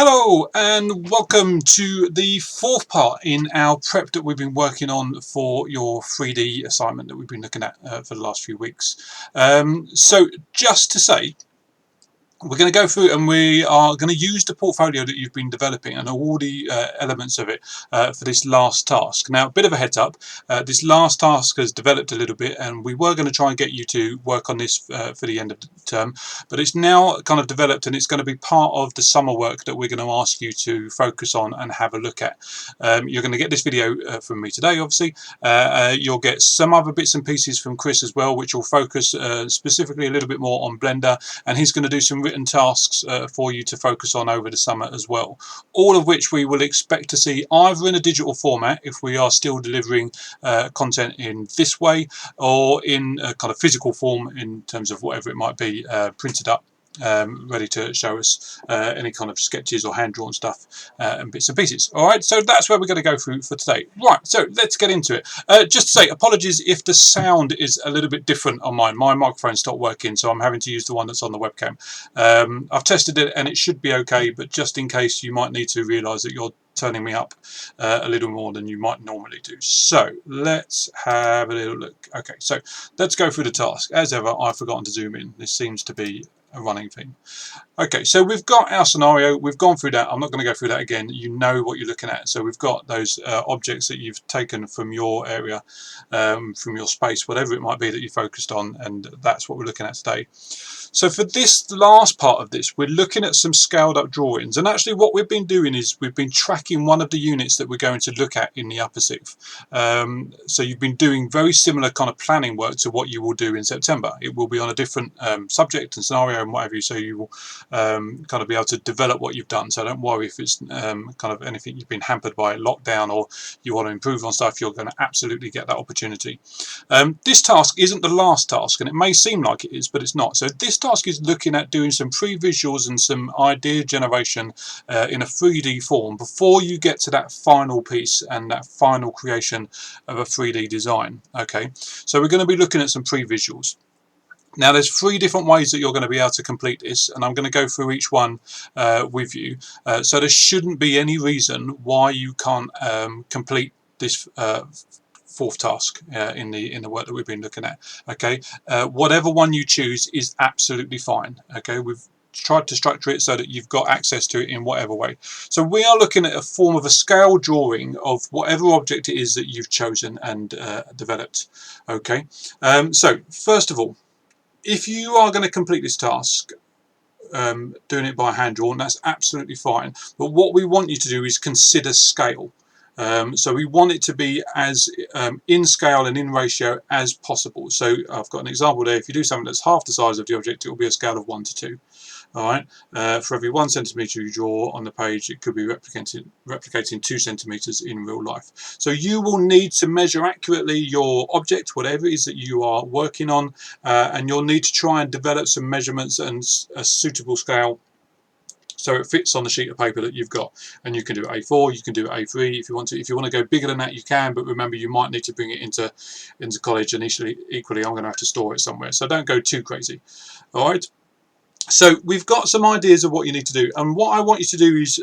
Hello and welcome to the fourth part in our prep that we've been working on for your 3D assignment that we've been looking at for the last few weeks. So just to say, we're going to go through and we are going to use the portfolio that you've been developing and all the elements of it for this last task. Now, a bit of a heads up, this last task has developed a little bit and we were going to try and get you to work on this for the end of the term, but it's now kind of developed and it's going to be part of the summer work that we're going to ask you to focus on and have a look at. You're going to get this video from me today, obviously. You'll get some other bits and pieces from Chris as well, which will focus specifically a little bit more on Blender, and he's going to do some written tasks for you to focus on over the summer as well, all of which we will expect to see either in a digital format if we are still delivering content in this way, or in a kind of physical form in terms of whatever it might be, printed up, ready to show us any kind of sketches or hand-drawn stuff and bits and pieces. All right, so that's where we're going to go through for today. Right, so let's get into it. Just to say, apologies if the sound is a little bit different on mine. My microphone stopped working, so I'm having to use the one that's on the webcam. I've tested it and it should be okay, but just in case, you might need to realise that you're turning me up a little more than you might normally do. So let's have a little look. Okay, so let's go through the task. As ever, I've forgotten to zoom in. This seems to be a running thing. Okay, so we've got our scenario. We've gone through that. I'm not going to go through that again. You know what you're looking at. So we've got those objects that you've taken from your area, from your space, whatever it might be that you focused on, and that's what we're looking at today. So for this last part of this, we're looking at some scaled up drawings, and actually what we've been doing is we've been tracking one of the units that we're going to look at in the upper sixth. So you've been doing very similar kind of planning work to what you will do in September. It will be on a different subject and scenario and whatever, so you will kind of be able to develop what you've done. So don't worry if it's kind of anything you've been hampered by lockdown or you want to improve on stuff. You're going to absolutely get that opportunity. This task isn't the last task, and it may seem like it is, but it's not. So this task is looking at doing some pre-visuals and some idea generation in a 3D form before you get to that final piece and that final creation of a 3D design. Okay, so we're going to be looking at some pre-visuals. Now there's three different ways that you're going to be able to complete this, and I'm going to go through each one with you. So there shouldn't be any reason why you can't complete this fourth task in the work that we've been looking at. Okay, whatever one you choose is absolutely fine. Okay, we've tried to structure it so that you've got access to it in whatever way. So we are looking at a form of a scale drawing of whatever object it is that you've chosen and developed. Okay, so first of all, if you are going to complete this task doing it by hand drawn, that's absolutely fine, but what we want you to do is consider scale. So we want it to be as in scale and in ratio as possible. So I've got an example there. If you do something that's half the size of the object, it will be a scale of 1 to 2. All right. For every 1 centimetre you draw on the page, it could be replicating 2 centimetres in real life. So you will need to measure accurately your object, whatever it is that you are working on, and you'll need to try and develop some measurements and a suitable scale so it fits on the sheet of paper that you've got. And you can do A4, you can do A3 if you want to. If you want to go bigger than that, you can, but remember, you might need to bring it into college, and equally I'm going to have to store it somewhere, so don't go too crazy. All right, so we've got some ideas of what you need to do, and what I want you to do is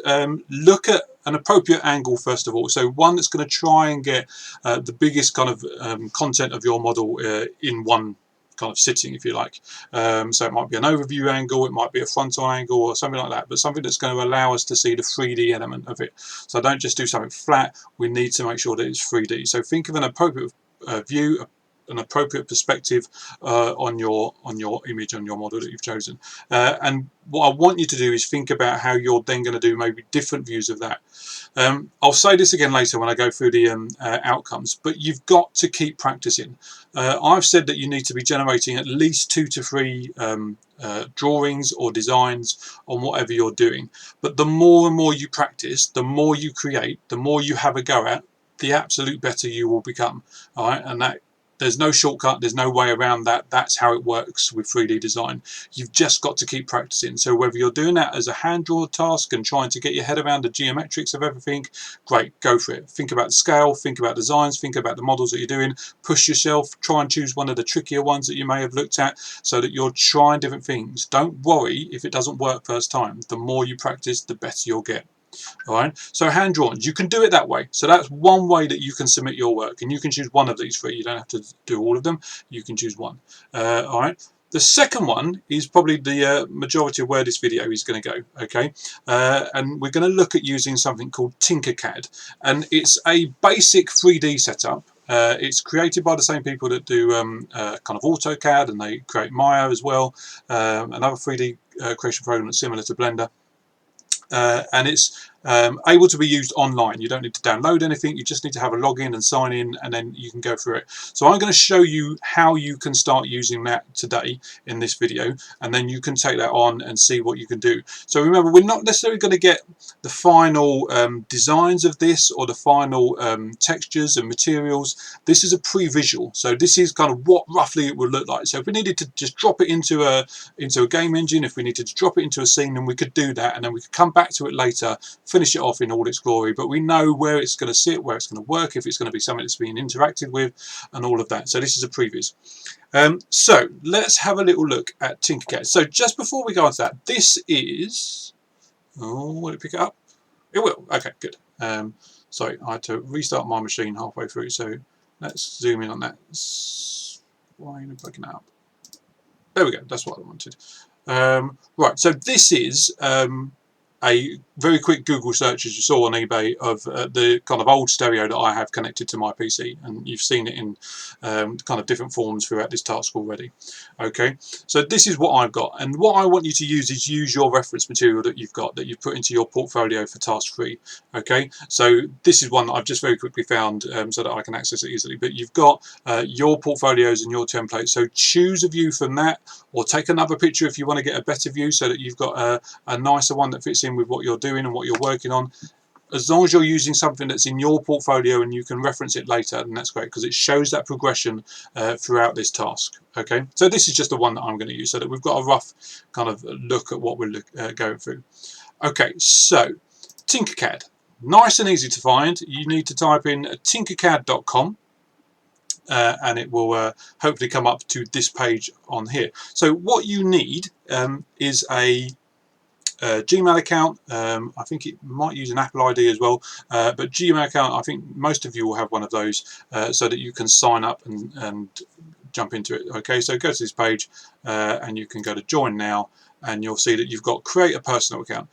look at an appropriate angle first of all. So one that's going to try and get the biggest kind of content of your model in one kind of sitting, if you like. So it might be an overview angle, it might be a frontal angle or something like that, but something that's going to allow us to see the 3D element of it. So don't just do something flat, we need to make sure that it's 3D. So think of an appropriate view, an appropriate perspective on your image, on your model that you've chosen. And what I want you to do is think about how you're then going to do maybe different views of that. I'll say this again later when I go through the outcomes, but you've got to keep practicing. I've said that you need to be generating at least 2 to 3 drawings or designs on whatever you're doing. But the more and more you practice, the more you create, the more you have a go at, the absolute better you will become. All right, and that There's no shortcut, there's no way around that. That's how it works with 3D design. You've just got to keep practicing. So whether you're doing that as a hand-drawn task and trying to get your head around the geometrics of everything, great, go for it. Think about the scale, think about designs, think about the models that you're doing, push yourself, try and choose one of the trickier ones that you may have looked at so that you're trying different things. Don't worry if it doesn't work first time. The more you practice, the better you'll get. All right, so hand drawn, you can do it that way. So that's one way that you can submit your work, and you can choose one of these three. You don't have to do all of them, you can choose one. All right, the second one is probably the majority of where this video is going to go. Okay, and we're going to look at using something called Tinkercad, and it's a basic 3D setup. It's created by the same people that do kind of AutoCAD, and they create Maya as well, another 3D creation program that's similar to Blender. And it's able to be used online. You don't need to download anything, you just need to have a login and sign in, and then you can go through it. So I'm going to show you how you can start using that today in this video, and then you can take that on and see what you can do. So remember, we're not necessarily going to get the final designs of this or the final textures and materials. This is a pre-visual, so this is kind of what roughly it would look like. So if we needed to just drop it into a game engine, if we needed to drop it into a scene, then we could do that, and then we could come back to it later, finish it off in all its glory. But we know where it's going to sit, where it's going to work, if it's going to be something that's being interacted with, and all of that. So this is a previs. So let's have a little look at Tinkercad. So just before we go on to that, this is, oh, will it pick it up? It will. Okay, good. Sorry, I had to restart my machine halfway through, so let's zoom in on that. Why are you picking it up? There we go, that's what I wanted. Right, so this is a very quick Google search, as you saw on eBay, of the kind of old stereo that I have connected to my PC, and you've seen it in kind of different forms throughout this task already. Okay, so this is what I've got, and what I want you to use is use your reference material that you've got, that you've put into your portfolio for task 3. Okay, so this is one that I've just very quickly found so that I can access it easily, but you've got your portfolios and your templates, so choose a view from that, or take another picture if you want to get a better view so that you've got a nicer one that fits in with what you're doing and what you're working on. As long as you're using something that's in your portfolio and you can reference it later, then that's great, because it shows that progression throughout this task. Okay, so this is just the one that I'm going to use so that we've got a rough kind of look at what we're going through. Okay, so Tinkercad, nice and easy to find. You need to type in tinkercad.com. And it will hopefully come up to this page on here. So what you need is a Gmail account. I think it might use an Apple ID as well, but Gmail account, I think most of you will have one of those, so that you can sign up and jump into it. Okay, so go to this page and you can go to join now, and you'll see that you've got create a personal account.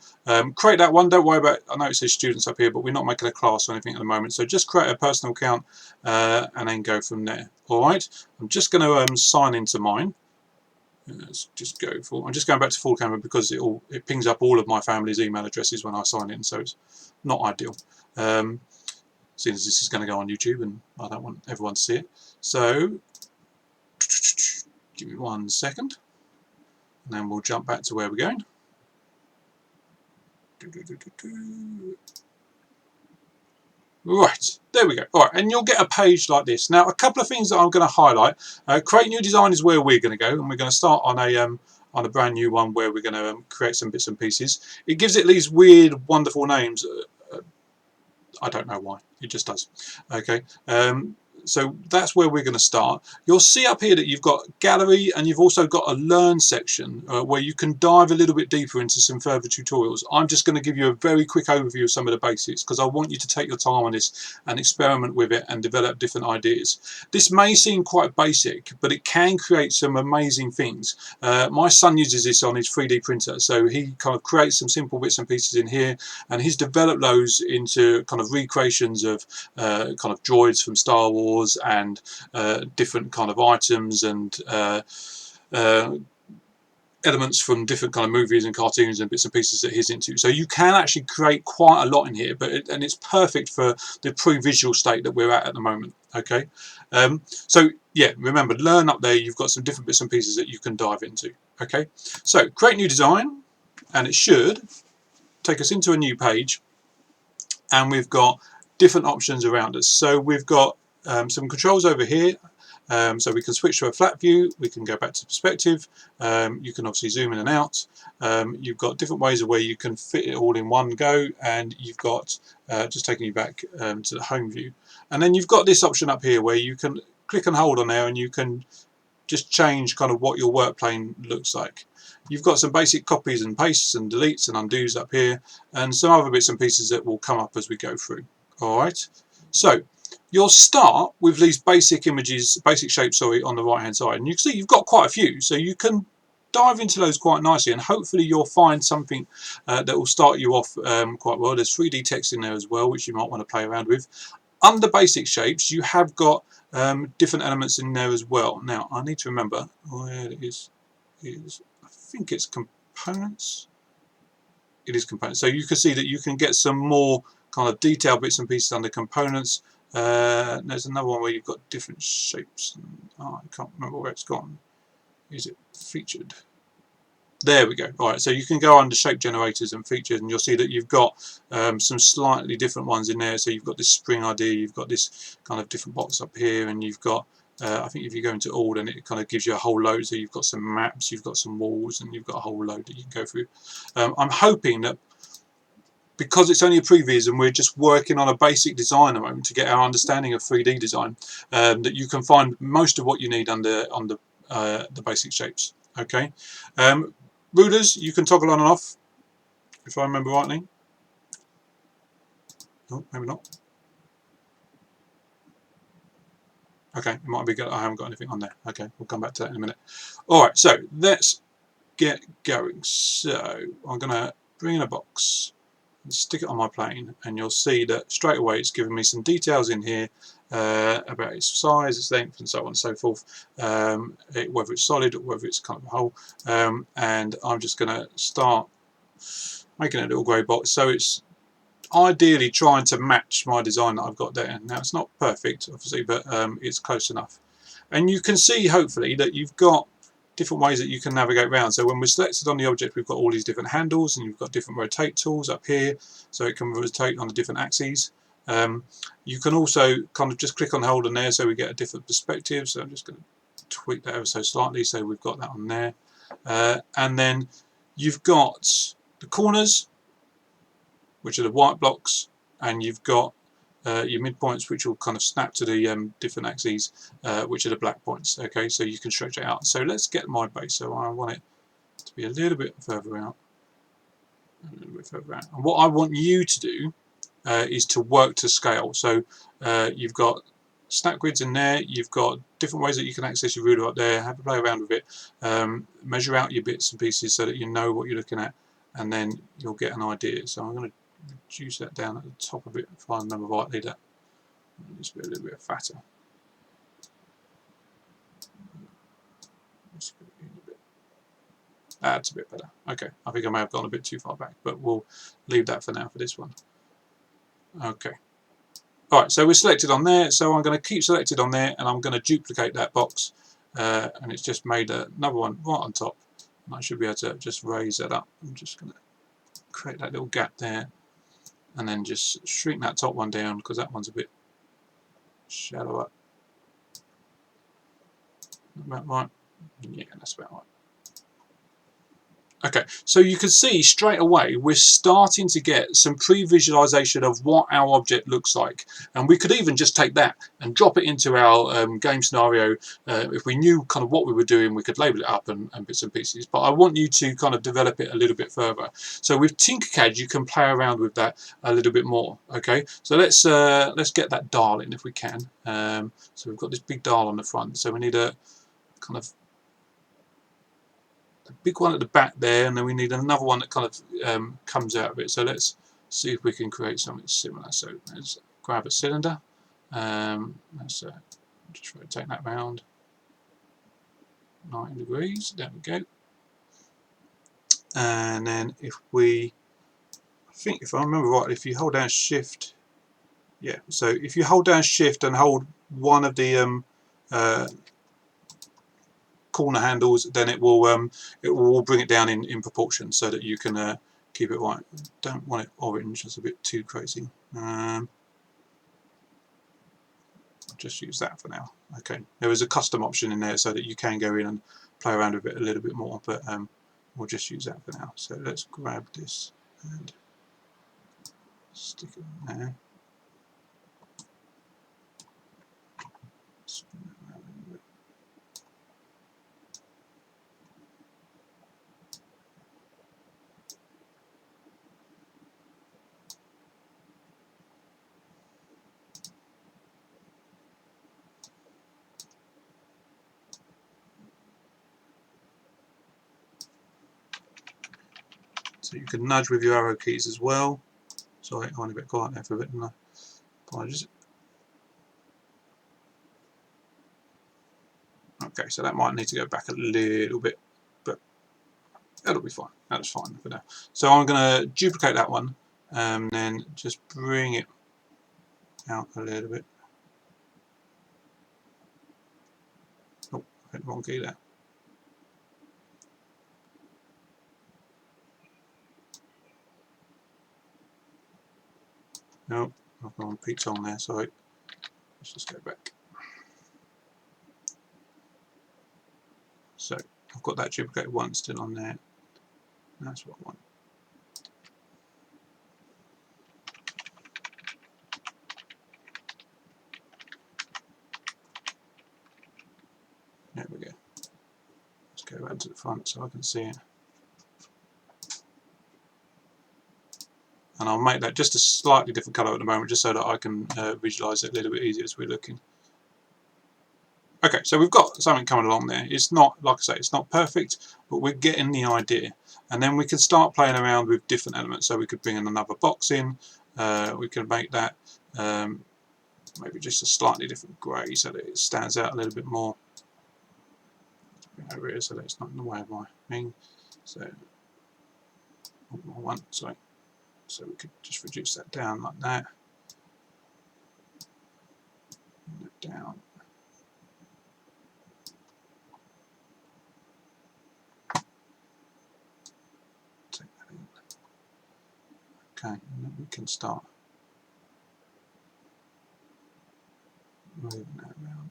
Create that one, don't worry about, I know it says students up here, but we're not making a class or anything at the moment, so just create a personal account and then go from there. Alright, I'm just going to sign into mine. Let's just go for, I'm just going back to full camera because it pings up all of my family's email addresses when I sign in, so it's not ideal. Seeing as this is going to go on YouTube and I don't want everyone to see it. So give me 1 second, and then we'll jump back to where we're going. Right, there we go. All right, and you'll get a page like this. Now, a couple of things that I'm going to highlight. Create new design is where we're going to go, and we're going to start on a brand new one where we're going to create some bits and pieces. It gives it these weird, wonderful names. I don't know why. It just does. Okay. So that's where we're going to start. You'll see up here that you've got gallery, and you've also got a learn section where you can dive a little bit deeper into some further tutorials. I'm just going to give you a very quick overview of some of the basics because I want you to take your time on this and experiment with it and develop different ideas. This may seem quite basic, but it can create some amazing things. My son uses this on his 3D printer, so he kind of creates some simple bits and pieces in here, and he's developed those into kind of recreations of kind of droids from Star Wars and different kind of items and elements from different kind of movies and cartoons and bits and pieces that he's into. So you can actually create quite a lot in here, but and it's perfect for the pre-visual state that we're at the moment. Okay, so yeah, remember, learn up there. You've got some different bits and pieces that you can dive into. Okay, so create new design, and it should take us into a new page, and we've got different options around us. So we've got some controls over here. So we can switch to a flat view, we can go back to perspective, you can obviously zoom in and out. You've got different ways of where you can fit it all in one go, and you've got just taking you back to the home view. And then you've got this option up here where you can click and hold on there, and you can just change kind of what your work plane looks like. You've got some basic copies and pastes and deletes and undos up here, and some other bits and pieces that will come up as we go through. Alright, so you'll start with these basic images, basic shapes, sorry, on the right hand side, and you can see you've got quite a few, so you can dive into those quite nicely, and hopefully you'll find something that will start you off quite well. There's 3D text in there as well, which you might want to play around with. Under basic shapes, you have got different elements in there as well. Now, I need to remember where it is. I think it's components. It is components. So you can see that you can get some more kind of detailed bits and pieces under components. There's another one where you've got different shapes. Oh, I can't remember where it's gone. Is it featured? There we go. Alright, so you can go under shape generators and features, and you'll see that you've got some slightly different ones in there. So you've got this spring idea, you've got this kind of different box up here, and you've got I think if you go into all, then it kind of gives you a whole load. So you've got some maps, you've got some walls, and you've got a whole load that you can go through. I'm hoping that because it's only a previs and we're just working on a basic design at the moment to get our understanding of 3D design, that you can find most of what you need under the basic shapes. Okay. Rulers, you can toggle on and off, if I remember rightly. Oh, maybe not. Okay, it might be good. I haven't got anything on there. Okay, we'll come back to that in a minute. Alright, so let's get going. So I'm going to bring in a box and stick it on my plane, and you'll see that straight away it's giving me some details in here about its size, its length, and so on and so forth, whether it's solid or whether it's kind of a hole, and I'm just going to start making a little grey box. So it's ideally trying to match my design that I've got there. Now it's not perfect obviously, but it's close enough, and you can see hopefully that you've got different ways that you can navigate around. So when we're selected on the object, we've got all these different handles, and you've got different rotate tools up here, so it can rotate on the different axes. You can also kind of just click on hold on there, so we get a different perspective. So I'm just going to tweak that ever so slightly, so we've got that on there. And then you've got the corners, which are the white blocks, and you've got your midpoints, which will kind of snap to the different axes, which are the black points. Okay, so you can stretch it out. So let's get my base. So I want it to be a little bit further out, a little bit further out. And what I want you to do is to work to scale. So you've got snap grids in there. You've got different ways that you can access your ruler up there. Have a play around with it. Measure out your bits and pieces so that you know what you're looking at, and then you'll get an idea. So I'm going to reduce that down at the top of it, if I remember rightly, that needs to be a little bit fatter. That's a bit better. Okay, I think I may have gone a bit too far back, but we'll leave that for now for this one. Okay. Alright, so we're selected on there, so I'm going to keep selected on there, and I'm going to duplicate that box, and it's just made another one right on top. And I should be able to just raise that up. I'm just going to create that little gap there, and then just shrink that top one down because that one's a bit shallower. About right? Yeah, that's about right. Okay, so you can see straight away we're starting to get some pre-visualization of what our object looks like, and we could even just take that and drop it into our game scenario. If we knew kind of what we were doing, we could label it up and bits and pieces, but I want you to kind of develop it a little bit further. So with Tinkercad you can play around with that a little bit more. Okay, so let's get that dial in if we can. So we've got this big dial on the front, so we need a kind of a big one at the back there, and then we need another one that kind of comes out of it. So let's see if we can create something similar. So let's grab a cylinder. Let's just rotate that round 90 degrees. There we go. And then if we, I think if I remember right, if you hold down Shift, yeah. So if you hold down Shift and hold one of the corner handles, then it will bring it down in proportion so that you can keep it right. Don't want it orange, that's a bit too crazy. just use that for now. Okay, there is a custom option in there so that you can go in and play around with it a little bit more, but we'll just use that for now. So let's grab this and stick it in there. Spin it around a little bit. So you can nudge with your arrow keys as well. Sorry, I went a bit quiet there for a bit, didn't I? Apologies. Okay, so that might need to go back a little bit, but that'll be fine. That's fine for now. So I'm going to duplicate that one and then just bring it out a little bit. Oh, I hit the wrong key there. No, I've gone Pete's on there, sorry. Let's just go back. So I've got that duplicate one still on there. That's what I want. There we go. Let's go around to the front so I can see it. And I'll make that just a slightly different colour at the moment, just so that I can visualise it a little bit easier as we're looking. Okay, so we've got something coming along there. It's not, like I say, it's not perfect, but we're getting the idea. And then we can start playing around with different elements. So we could bring in another box in. We can make that maybe just a slightly different grey so that it stands out a little bit more. Bring over here so that it's not in the way of my thing. So, sorry. So we could just reduce that down like that. Bring that down. Take that in. Okay, and then we can start moving that around.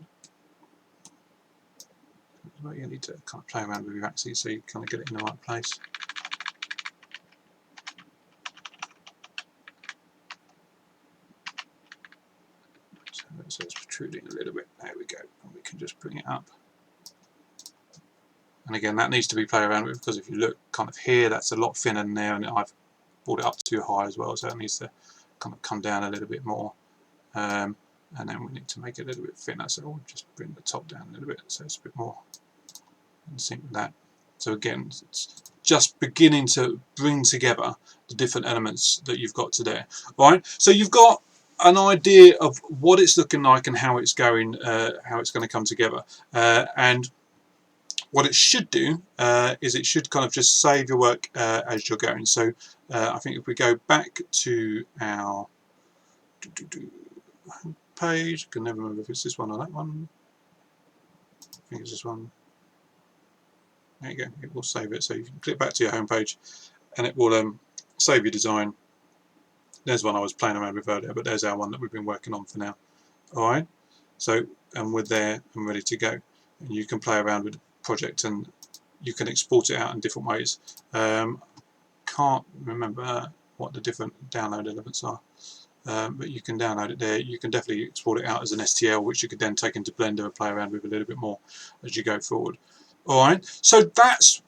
Well, you need to kind of play around with your axes so you kind of get it in the right place. So it's protruding a little bit. There we go. And we can just bring it up. And again, that needs to be played around with, because if you look kind of here, that's a lot thinner than there, and I've brought it up too high as well, so it needs to kind of come down a little bit more. And then we need to make it a little bit thinner, so we'll just bring the top down a little bit so it's a bit more in sync with that. So again, it's just beginning to bring together the different elements that you've got today. Right? So you've got an idea of what it's looking like and how it's going, how it's going to come together. And what it should do is it should kind of just save your work as you're going. So I think if we go back to our page, I can never remember if it's this one or that one. I think it's this one. There you go, it will save it. So you can click back to your home page and it will save your design. There's one I was playing around with earlier, but there's our one that we've been working on for now. Alright, so and we're there and ready to go. And you can play around with the project and you can export it out in different ways. Can't remember what the different download elements are, but you can download it there. You can definitely export it out as an STL, which you could then take into Blender and play around with a little bit more as you go forward. Alright, so that's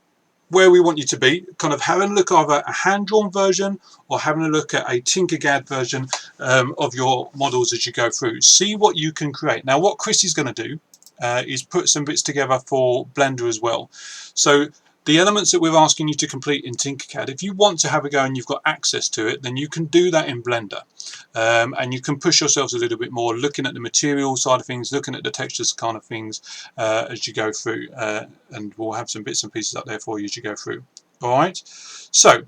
where we want you to be, kind of having a look either a hand-drawn version or having a look at a Tinkercad version of your models as you go through. See what you can create. Now what Chris is going to do is put some bits together for Blender as well. So the elements that we're asking you to complete in Tinkercad, if you want to have a go and you've got access to it, then you can do that in Blender. And you can push yourselves a little bit more, looking at the material side of things, looking at the textures kind of things as you go through. And we'll have some bits and pieces up there for you as you go through. All right. So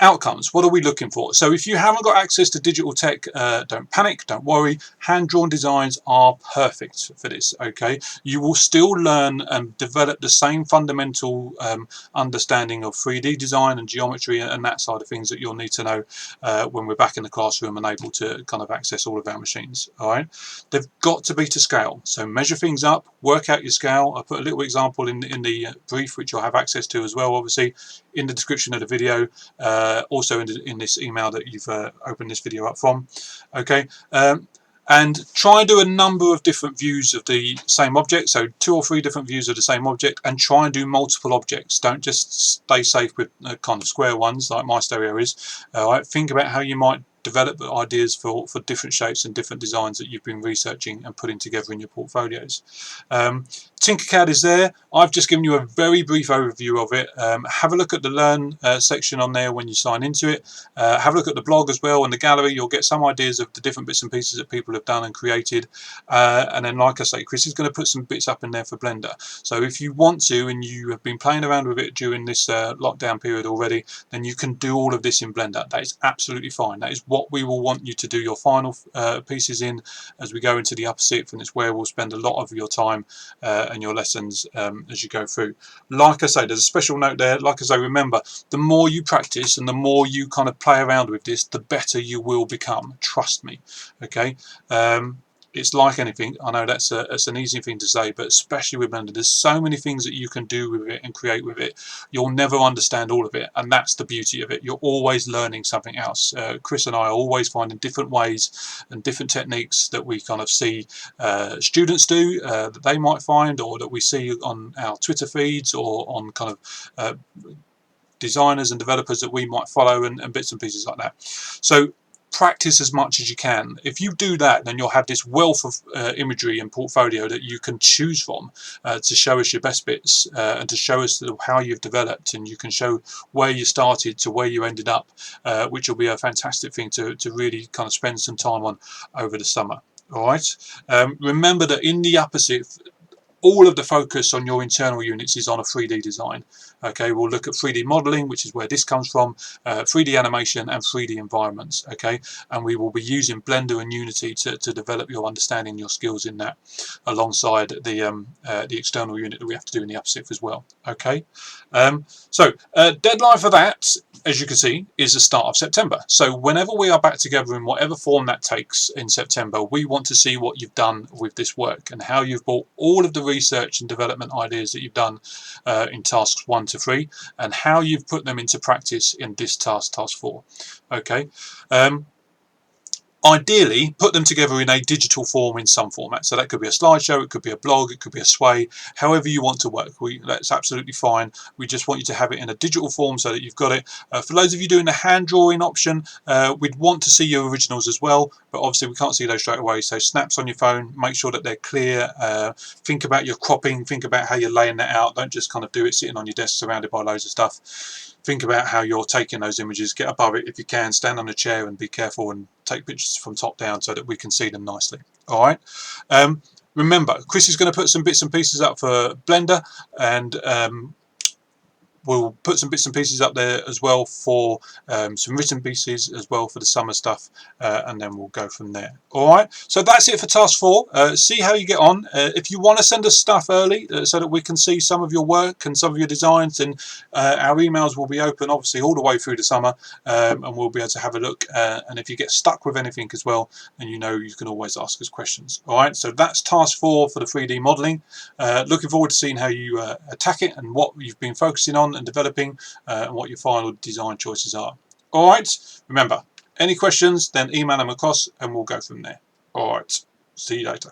outcomes. What are we looking for? So if you haven't got access to digital tech, don't panic, don't worry. Hand-drawn designs are perfect for this. Okay, you will still learn and develop the same fundamental understanding of 3D design and geometry and that side of things that you'll need to know when we're back in the classroom and able to kind of access all of our machines. All right, they've got to be to scale. So measure things up, work out your scale. I put a little example in the brief, which you'll have access to as well, obviously, in the description of the video. Also in this email that you've opened this video up from. Okay, and try and do a number of different views of the same object, so 2 or 3 different views of the same object, and try and do multiple objects. Don't just stay safe with kind of square ones like my stereo is. Right? Think about how you might develop ideas for different shapes and different designs that you've been researching and putting together in your portfolios. Tinkercad is there. I've just given you a very brief overview of it. Have a look at the Learn section on there when you sign into it. Have a look at the blog as well and the gallery. You'll get some ideas of the different bits and pieces that people have done and created. And then, like I say, Chris is going to put some bits up in there for Blender. So if you want to, and you have been playing around with it during this lockdown period already, then you can do all of this in Blender. That is absolutely fine. That is what we will want you to do your final pieces in as we go into the upper sixth, and it's where we'll spend a lot of your time and your lessons as you go through. Like I say, there's a special note there. Like I say, remember, the more you practice and the more you kind of play around with this, the better you will become. Trust me. Okay. It's like anything. I know that's an easy thing to say, but especially with Blender, there's so many things that you can do with it and create with it. You'll never understand all of it, and that's the beauty of it. You're always learning something else. Chris and I are always finding different ways and different techniques that we kind of see students do that they might find, or that we see on our Twitter feeds, or on kind of designers and developers that we might follow, and bits and pieces like that. So practice as much as you can. If you do that, then you'll have this wealth of imagery and portfolio that you can choose from to show us your best bits and to show us how you've developed, and you can show where you started to where you ended up, which will be a fantastic thing to really kind of spend some time on over the summer. All right. Remember that in the upper sixth, all of the focus on your internal units is on a 3D design. Okay, we'll look at 3D modeling, which is where this comes from, 3D animation and 3D environments. Okay, and we will be using Blender and Unity to develop your understanding, your skills in that, alongside the external unit that we have to do in the upper sixth as well. Okay, so deadline for that, as you can see, is the start of September. So whenever we are back together in whatever form that takes in September, we want to see what you've done with this work and how you've brought all of the research and development ideas that you've done in tasks 1 to 3, and how you've put them into practice in this task 4. Okay. Ideally, put them together in a digital form in some format. So that could be a slideshow, it could be a blog, it could be a sway, however you want to work. That's absolutely fine. We just want you to have it in a digital form so that you've got it. For those of you doing the hand drawing option, we'd want to see your originals as well, but obviously we can't see those straight away. So snaps on your phone, make sure that they're clear. Think about your cropping, think about how you're laying that out. Don't just kind of do it sitting on your desk surrounded by loads of stuff. Think about how you're taking those images, get above it if you can, stand on a chair and be careful and take pictures from top down so that we can see them nicely. All right. Remember, Chris is going to put some bits and pieces up for Blender, and we'll put some bits and pieces up there as well for some written pieces as well for the summer stuff, and then we'll go from there. All right, so that's it for task 4. See how you get on. If you want to send us stuff early so that we can see some of your work and some of your designs, then our emails will be open obviously all the way through the summer, and we'll be able to have a look, and if you get stuck with anything as well, then you know you can always ask us questions. All right, so that's task 4 for the 3D modeling. Looking forward to seeing how you attack it and what you've been focusing on and developing, and what your final design choices are. All right, remember, any questions, then email them across and we'll go from there. All right, see you later.